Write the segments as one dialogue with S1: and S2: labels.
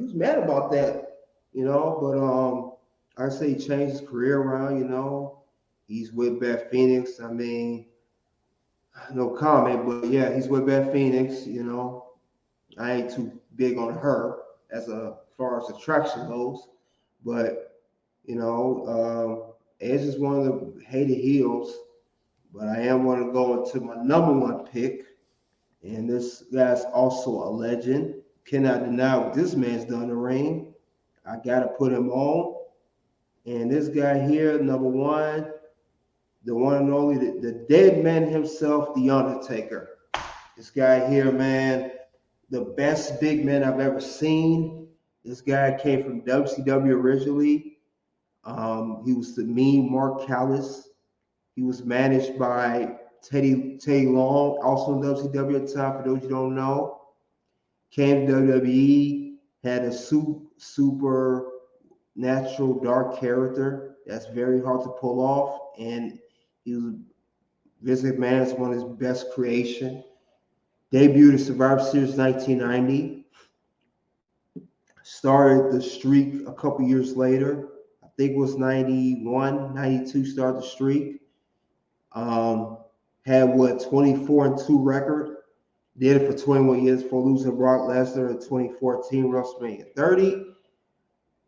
S1: he was mad about that, But I say he changed his career around. He's with Beth Phoenix. I mean, no comment, but yeah, he's with Beth Phoenix. I ain't too big on her as far as attraction goes, but Edge is one of the hated heels. But I am going to go into my number one pick, and this guy's also a legend. Cannot deny what this man's done in the ring. I got to put him on. And this guy here, number one, the one and only, the dead man himself, The Undertaker. This guy here, man, the best big man I've ever seen. This guy came from WCW originally. He was the mean Mark Callis. He was managed by Teddy Long, also in WCW at the time, for those you don't know. Came to WWE, had a super natural dark character that's very hard to pull off, and he was Vince McMahon's one of his best creation. Debuted at Survivor Series 1990. Started the streak a couple years later. I think it was 91, 92 started the streak. Had 24-2 record. Did it for 21 years before losing Brock Lesnar in 2014 WrestleMania 30.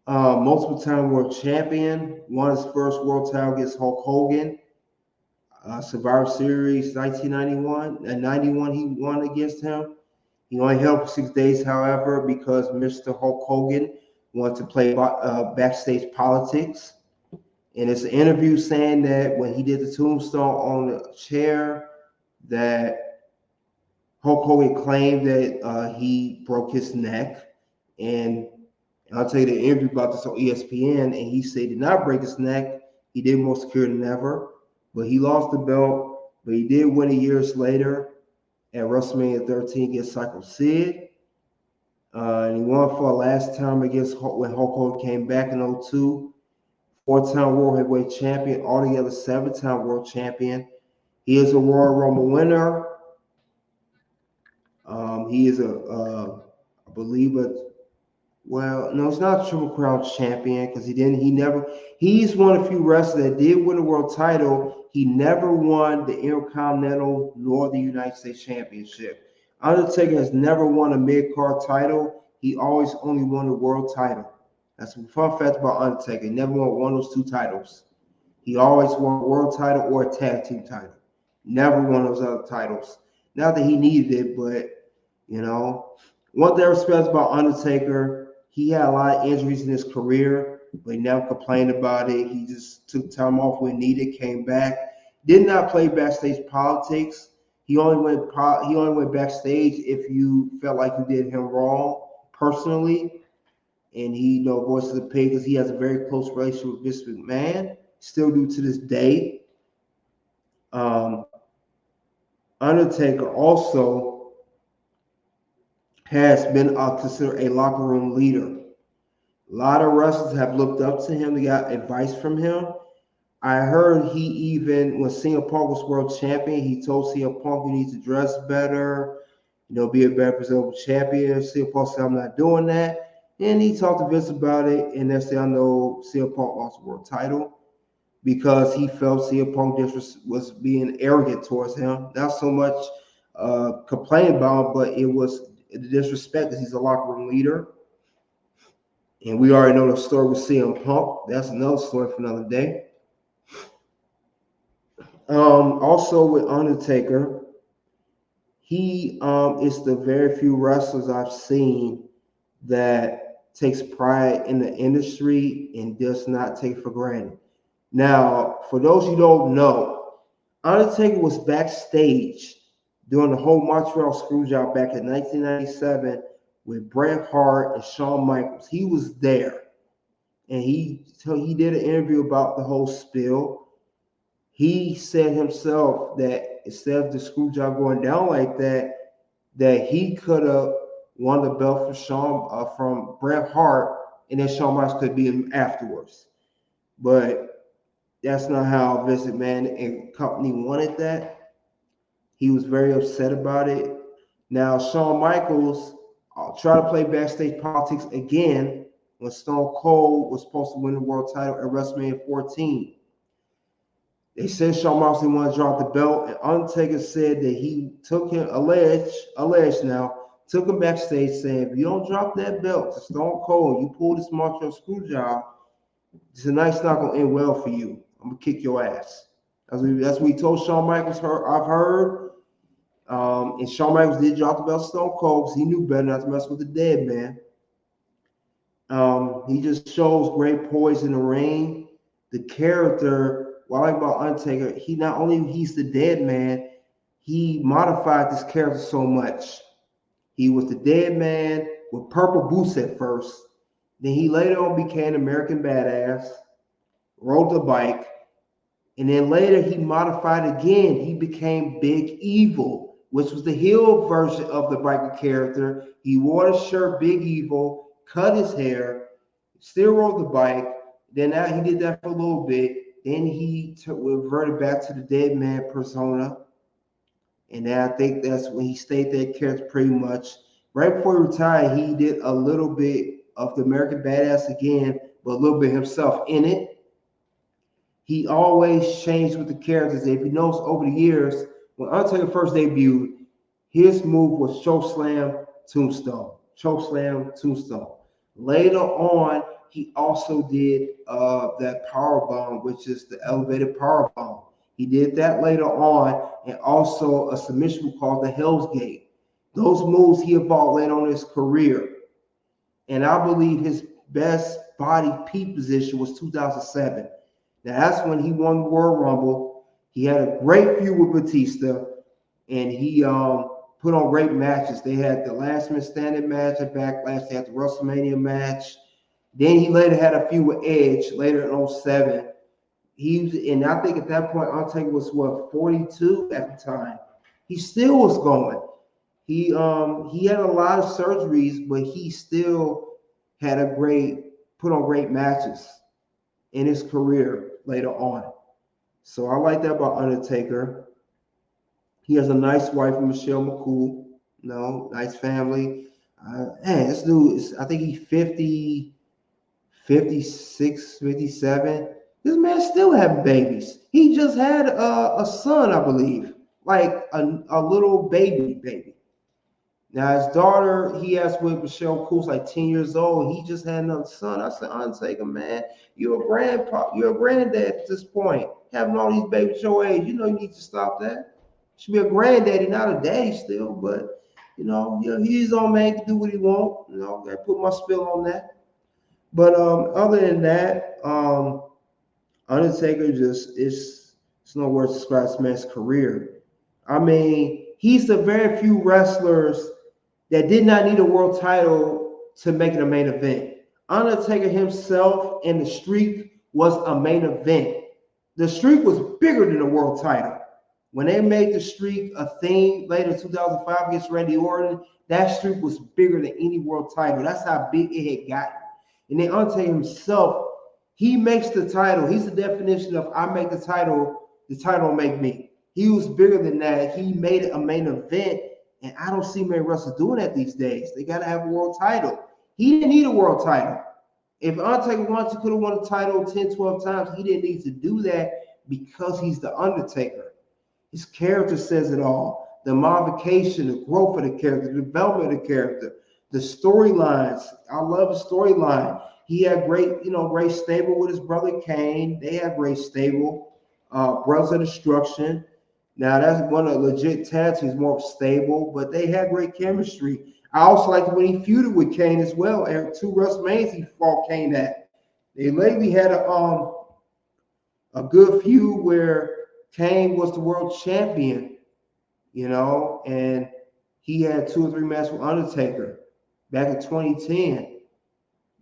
S1: Multiple time world champion. Won his first world title against Hulk Hogan. Survivor Series 1991 and 91 he won against him. He only held for 6 days, however, because Mr. Hulk Hogan wanted to play backstage politics. And it's an interview saying that when he did the tombstone on the chair, that Hulk Hogan claimed that he broke his neck. And I'll tell you the interview about this on ESPN, and he said he did not break his neck. He did more secure than ever, but he lost the belt. But he did win it years later at WrestleMania 13 against Psycho Sid. And he won for the last time against when Hulk Hogan came back in 02. 4-time World Heavyweight Champion, altogether 7-time World Champion. He is a Royal Rumble winner. He is I believe no, it's not a Triple Crown champion because he's one of the few wrestlers that did win the world title. He never won the Intercontinental nor the United States Championship. Undertaker has never won a mid-card title. He always only won the world title. That's a fun fact about Undertaker. He never won one of those two titles. He always won a world title or a tag team title. Never won those other titles. Not that he needed it, but, one thing I respect about Undertaker, he had a lot of injuries in his career, but he never complained about it. He just took time off when needed, came back. Did not play backstage politics. He only went backstage if you felt like you did him wrong personally. And he voices the pig because he has a very close relationship with Vince McMahon, still do to this day. Undertaker also has been considered a locker room leader. A lot of wrestlers have looked up to him. They got advice from him. I heard he even, when CM Punk was world champion, he told CM Punk you need to dress better, be a better presentable champion. CM Punk said, I'm not doing that. And he talked to Vince about it, and next thing I know, CM Punk lost the world title because he felt CM Punk was being arrogant towards him. Not so much complaining about him, but it was the disrespect because he's a locker room leader. And we already know the story with CM Punk. That's another story for another day. Also with Undertaker, he is the very few wrestlers I've seen that takes pride in the industry and does not take it for granted. Now, for those who don't know, Undertaker was backstage during the whole Montreal Screwjob back in 1997 with Bret Hart and Shawn Michaels. He was there, and he did an interview about the whole spill. He said himself that instead of the Screwjob going down like that he could have won the belt from Bret Hart, and then Shawn Michaels could beat him afterwards. But that's not how Vince McMahon and company wanted that. He was very upset about it. Now, Shawn Michaels try to play backstage politics again when Stone Cold was supposed to win the world title at WrestleMania 14. They said Shawn Michaels didn't want to drop the belt, and Undertaker said that he took him, alleged now, took him backstage saying, if you don't drop that belt to Stone Cold, you pull this Montreal screw job, tonight's not going to end well for you. I'm going to kick your ass. That's what he told Shawn Michaels, I've heard. And Shawn Michaels did drop the belt to Stone Cold because he knew better not to mess with the dead man. He just shows great poise in the ring. The character, what I like about Undertaker, he not only he's the dead man, he modified this character so much. He was the dead man with purple boots at first. Then he later on became American Badass, rode the bike, and then later he modified again. He became Big Evil, which was the heel version of the biker character. He wore the shirt Big Evil, cut his hair, still rode the bike. Then he did that for a little bit. Then he reverted back to the dead man persona. And then I think that's when he stayed that character pretty much. Right before he retired, he did a little bit of the American Badass again, but a little bit himself in it. He always changed with the characters. If you notice over the years, when Undertaker first debuted, his move was choke slam, tombstone, choke slam, tombstone. Later on, he also did that power bomb, which is the elevated power bomb. He did that later on, and also a submission move called the Hell's Gate. Those moves he evolved later on in his career. And I believe his best body peak position was 2007. Now that's when he won the Royal Rumble. He had a great feud with Batista, and he put on great matches. They had the Last Man Standing match at Backlash. They had the WrestleMania match. Then he later had a feud with Edge later in 07. And I think at that point, Undertaker was 42 at the time. He still was going. He had a lot of surgeries, but he still had put on great matches in his career later on. So I like that about Undertaker. He has a nice wife, Michelle McCool. Nice family. This dude I think he's 50, 56, 57. This man still having babies. He just had a son, I believe, like a little baby. Now his daughter, he has with Michelle Cool's like 10 years old. He just had another son. I said, Undertaker, man, you're a granddad at this point. Having all these babies your age, you need to stop that. Should be a granddaddy, not a daddy still, but he's his own man, can do what he wants. Gotta put my spill on that. But other than that, Undertaker it's no words to describe this man's career. I mean, he's the very few wrestlers that did not need a world title to make it a main event. Undertaker himself and the streak was a main event. The streak was bigger than the world title. When they made the streak a thing later in 2005 against Randy Orton, that streak was bigger than any world title. That's how big it had gotten. And then Undertaker himself, he makes the title. He's the definition of I make the title will make me. He was bigger than that. He made it a main event, and I don't see many wrestlers doing that these days. They got to have a world title. He didn't need a world title. If Undertaker wanted to, could have won the title 10, 12 times. He didn't need to do that because he's the Undertaker. His character says it all. The modification, the growth of the character, the development of the character, the storylines. I love the storyline. He had great stable with his brother Kane. They had great stable. Brothers of Destruction. Now that's one of the legit tag teams, more stable, but they had great chemistry. I also liked when he feuded with Kane as well. And 2 WrestleManias he fought Kane at. They lately had a good feud where Kane was the world champion, and he had 2 or 3 matches with Undertaker back in 2010.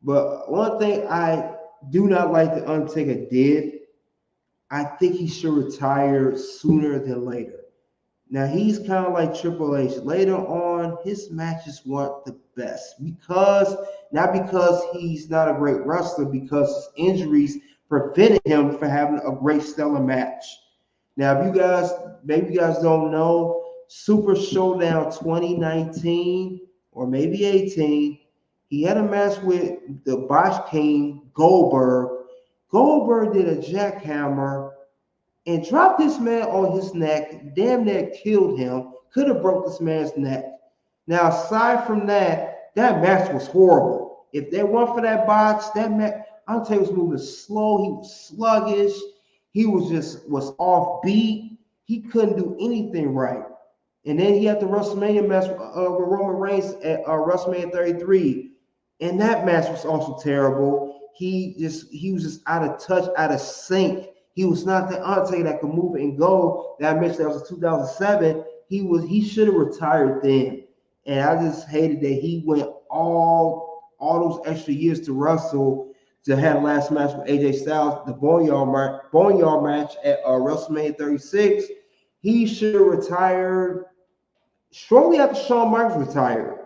S1: But one thing I do not like that Undertaker did, I think he should retire sooner than later. Now, he's kind of like Triple H. Later on, his matches weren't the best not because he's not a great wrestler, because his injuries prevented him from having a great stellar match. Now, maybe you guys don't know, Super Showdown 2019 or maybe 18. He had a match with the Bosch King Goldberg. Goldberg did a jackhammer and dropped this man on his neck, damn near killed him, could have broke this man's neck. Now, aside from that, that match was horrible. If they weren't for that box, that match, Undertaker was moving slow, he was sluggish, he was off beat, he couldn't do anything right. And then he had the WrestleMania match with Roman Reigns at WrestleMania 33, and that match was also terrible. He was just out of touch, out of sync. He was not the Undertaker that could move and go. That I mentioned that was in 2007. He should have retired then. And I just hated that he went all those extra years to wrestle to have the last match with AJ Styles, the Boneyard match at WrestleMania 36. He should have retired shortly after Shawn Michaels retired.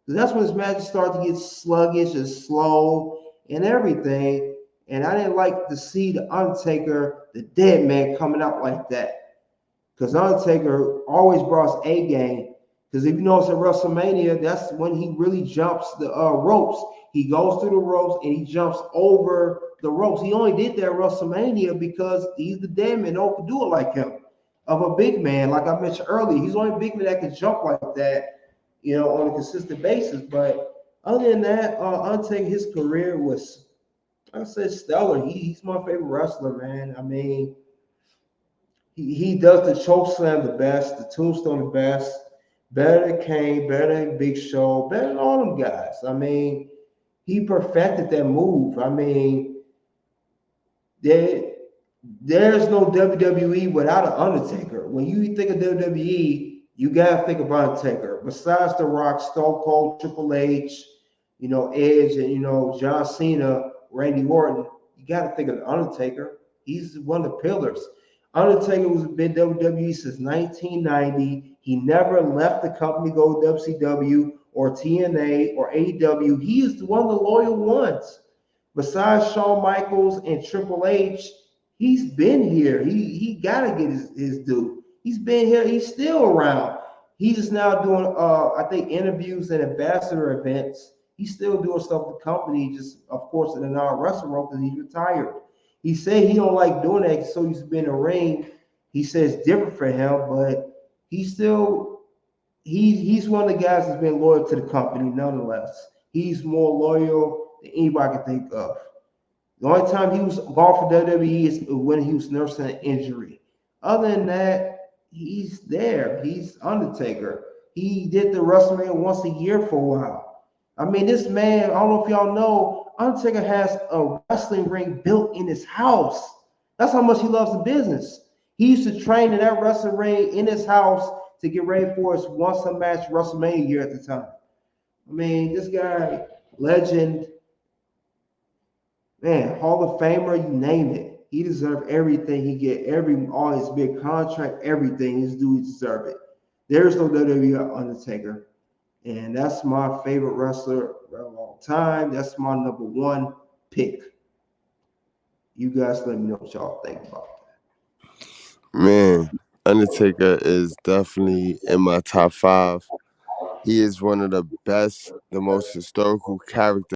S1: Because that's when his matches started to get sluggish and slow and everything. And I didn't like to see the Undertaker, the dead man, coming out like that. Because Undertaker always brought his A game. Because if you notice at WrestleMania, that's when he really jumps the ropes. He goes through the ropes and he jumps over the ropes. He only did that at WrestleMania because he's the dead man. No one could do it like him. Of a big man, like I mentioned earlier, he's the only big man that can jump like that, on a consistent basis. But other than that, Undertaker, his career was, like I said, stellar. He's my favorite wrestler, man. I mean, he does the choke slam the best, the tombstone the best, better than Kane, better than Big Show, better than all them guys. I mean, he perfected that move. I mean, there's no WWE without an Undertaker. When you think of WWE, you gotta think of Undertaker. Besides The Rock, Stone Cold, Triple H, Edge, and John Cena, Randy Orton, you gotta think of the Undertaker. He's one of the pillars. Undertaker was been WWE since 1990. He never left the company to go to WCW or TNA or AEW. He is one of the loyal ones. Besides Shawn Michaels and Triple H, he's been here. He gotta get his due. He's been here. He's still around. He's just now doing I think interviews and ambassador events. He's still doing stuff with the company, just of course in the non-wrestling role because he's retired. He said he don't like doing that, so he's been in the ring. He says it's different for him, but he's one of the guys that's been loyal to the company nonetheless. He's more loyal than anybody can think of. The only time he was gone for WWE is when he was nursing an injury. Other than that, he's there. He's Undertaker. He did the WrestleMania once a year for a while. I mean, this man, I don't know if y'all know, Undertaker has a wrestling ring built in his house. That's how much he loves the business. He used to train in that wrestling ring in his house to get ready for his once a match WrestleMania year at the time. I mean, this guy, legend, man, Hall of Famer, you name it. He deserved everything he get, all his big contract, everything. His dudes deserve it. There's no WWE Undertaker. And that's my favorite wrestler of all time. That's my number one pick. You guys let me know what y'all think about that.
S2: Man, Undertaker is definitely in my top 5. He is one of the best, the most historical characters